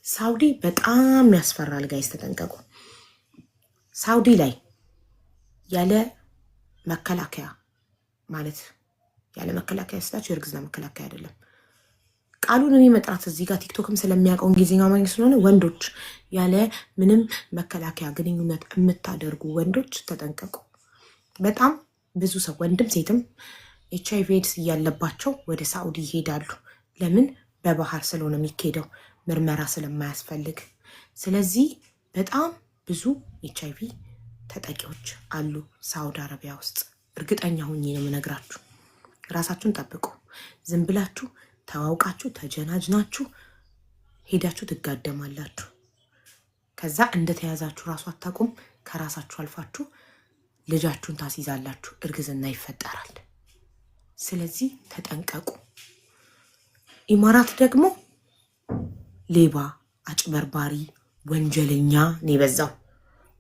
ሳውዲ በጣም ያስፈራል ጋይስ፣ ተጠንቀቁ። ሳውዲ ላይ ያለ መከላከያ ማለት ያለ መከላከያ ስላችሁ የእርግዝና መከላከያ አይደለም። ቃሉን እኔ መጥራት እዚህ ጋር ቲክቶክም ስለሚያውቀው እንግሊዝኛ ማግኘት ስለሆነ ወንዶች ያለ ምንም መከላከያ ግንኙነት የምታደርጉ ወንዶች ተጠንቀቁ። በጣም ብዙ ሰው ወንድም ሴትም HIV ኤድስ እያለባቸው ወደ ሳኡዲ ይሄዳሉ። ለምን? በባህር ስለሆነ የሚካሄደው ምርመራ ስለማያስፈልግ። ስለዚህ በጣም ብዙ HIV ተጠቂዎች አሉ ሳውዲ አረቢያ ውስጥ። እርግጠኛ ሁኜ ነው የምነግራችሁ። ራሳችሁን ጠብቁ። ዝም ብላችሁ ተዋውቃችሁ ተጀናጅናችሁ ሄዳችሁ ትጋደማላችሁ። ከዛ እንደተያዛችሁ ራሱ አታውቁም። ከራሳችሁ አልፋችሁ ልጃችሁን ታስይዛላችሁ፣ እርግዝና ይፈጠራል። ስለዚህ ተጠንቀቁ። ኢማራት ደግሞ ሌባ፣ አጭበርባሪ፣ ወንጀለኛ ነው የበዛው።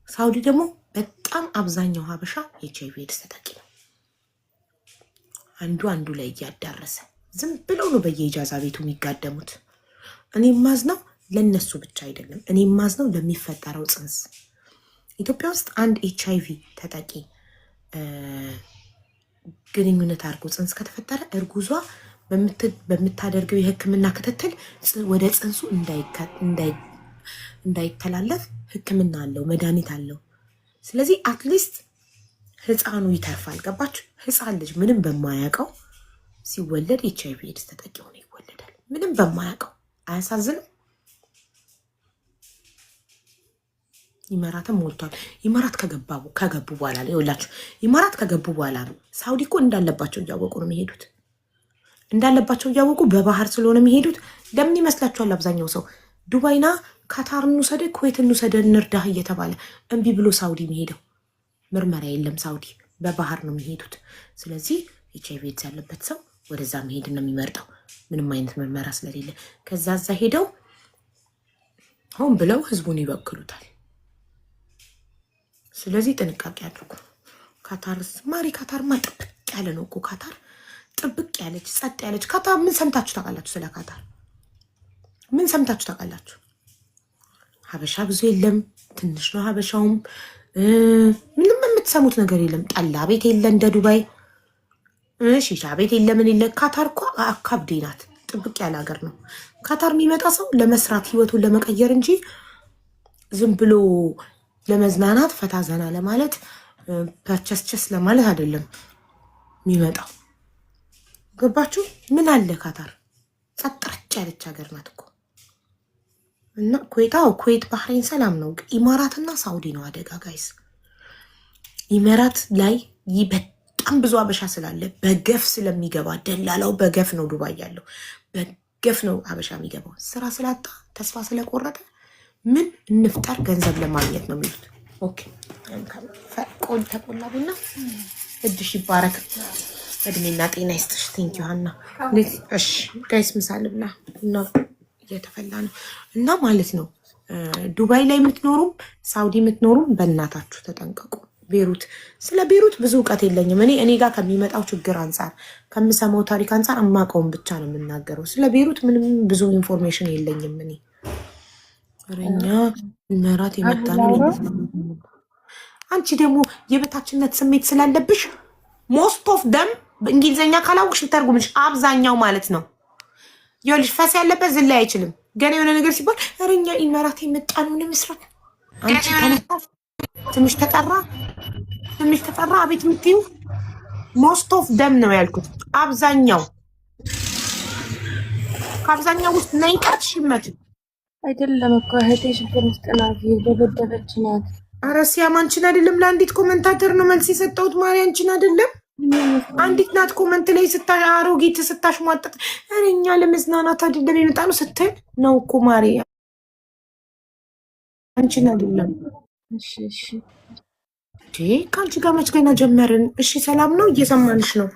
ሳውዲ ደግሞ በጣም አብዛኛው ሀበሻ HIV ኤድስ ተጠቂ ነው። አንዱ ላይ እያዳረሰ ዝም ብለው ነው በየኢጃዛ ቤቱ የሚጋደሙት። እኔ ማዝነው ለነሱ ብቻ አይደለም፣ እኔ ማዝነው ለሚፈጠረው ጽንስ። ኢትዮጵያ ውስጥ አንድ HIV ተጠቂ ግንኙነት አድርጎ ጽንስ ከተፈጠረ እርጉዟ በምታደርገው የሕክምና ክትትል ወደ ጽንሱ እንዳይተላለፍ ሕክምና አለው፣ መድኃኒት አለው። ስለዚህ አትሊስት ህፃኑ ይተርፋል። ገባችሁ? ህፃን ልጅ ምንም በማያውቀው ሲወለድ HIV ኤድስ ተጠቂ ሆኖ ይወለዳል። ምንም በማያውቀው። አያሳዝንም? ኢማራትም ሞልቷል። ኢማራት ከገቡ በኋላ ነው ይኸውላችሁ፣ ኢማራት ከገቡ በኋላ ነው። ሳውዲ እኮ እንዳለባቸው እያወቁ ነው የሚሄዱት። እንዳለባቸው እያወቁ በባህር ስለሆነ የሚሄዱት። ለምን ይመስላችኋል? አብዛኛው ሰው ዱባይና ካታር እንውሰድ፣ ኩዌት እንውሰድ፣ እንርዳህ እየተባለ እምቢ ብሎ ሳውዲ የሚሄደው። ምርመራ የለም ሳውዲ፣ በባህር ነው የሚሄዱት። ስለዚህ HIV ኤድስ ያለበት ሰው ወደዛ መሄድ ነው የሚመርጠው፣ ምንም አይነት ምርመራ ስለሌለ። ከዛ እዛ ሄደው ሆን ብለው ህዝቡን ይበክሉታል። ስለዚህ ጥንቃቄ አድርጉ። ካታርስ ማሪ፣ ካታርማ ጥብቅ ያለ ነው እኮ። ካታር ጥብቅ ያለች ጸጥ ያለች ካታር። ምን ሰምታችሁ ታውቃላችሁ? ስለ ካታር ምን ሰምታችሁ ታውቃላችሁ? ሀበሻ ብዙ የለም፣ ትንሽ ነው ሀበሻውም። ምንም የምትሰሙት ነገር የለም። ጠላ ቤት የለ እንደ ዱባይ፣ ሺሻ ቤት የለ፣ ምን የለ። ካታር እኮ አካብዴ ናት። ጥብቅ ያለ ሀገር ነው። ካታር የሚመጣ ሰው ለመስራት ህይወቱን ለመቀየር እንጂ ዝም ብሎ ለመዝናናት ፈታ ዘና ለማለት ፐርቸስቸስ ለማለት አይደለም የሚመጣው። ገባችሁ? ምን አለ ካታር ጸጥረጭ ያለች ሀገር ናት እኮ። እና ኩዌት፣ ባህሬን ሰላም ነው። ኢማራትና ሳውዲ ነው አደጋ ጋይስ። ኢማራት ላይ በጣም ብዙ አበሻ ስላለ በገፍ ስለሚገባ፣ ደላላው በገፍ ነው ዱባይ ያለው፣ በገፍ ነው አበሻ የሚገባው። ስራ ስላጣ ተስፋ ስለቆረጠ ምን እንፍጠር ገንዘብ ለማግኘት ነው የሚሉት። ኦኬ ተቆላ ቡና እድሽ ይባረክ፣ እድሜና ጤና ይስጥሽ። ቴንኪ ሀና። እሺ ጋይስ ምሳል ብላ ነው እየተፈላ ነው። እና ማለት ነው ዱባይ ላይ የምትኖሩም ሳውዲ የምትኖሩም በእናታችሁ ተጠንቀቁ። ቤሩት፣ ስለ ቤሩት ብዙ እውቀት የለኝም እኔ ጋር ከሚመጣው ችግር አንጻር ከምሰማው ታሪክ አንጻር እማቀውን ብቻ ነው የምናገረው። ስለ ቤሩት ምንም ብዙ ኢንፎርሜሽን የለኝም እኔ። እኛ ኢማራት የመጣ ነው። አንቺ ደግሞ የበታችነት ስሜት ስላለብሽ ሞስት ኦፍ ደም በእንግሊዝኛ ካላወቅሽ ልተርጉምሽ፣ አብዛኛው ማለት ነው። ይኸውልሽ ፈስ ያለበት ዝላይ አይችልም። ገና የሆነ ነገር ሲባል እኛ ኢማራት የመጣ ነው ለመስራት። አንቺ ትንሽ ተጠራ አቤት የምትይው ሞስት ኦፍ ደም ነው ያልኩት። አብዛኛው ከአብዛኛው ውስጥ ነኝ ቀርሽ ይመት አይደለም እኮ እህቴ ችግር ውስጥ ናት፣ የደበደበች ናት። ኧረ ሲያም አንቺን አይደለም ለአንዲት ኮመንታተር ነው መልስ የሰጠሁት። ማሪ አንቺን አይደለም አንዲት ናት ኮመንት ላይ አሮጊት ስታሽሟጠጥ ኧረ እኛ ለመዝናናት አይደለም የመጣ ነው ስትል ነው እኮ ማሪ፣ አንቺን አይደለም። እሺ ከአንቺ ጋር መች ገና ጀመርን። እሺ ሰላም ነው፣ እየሰማንሽ ነው።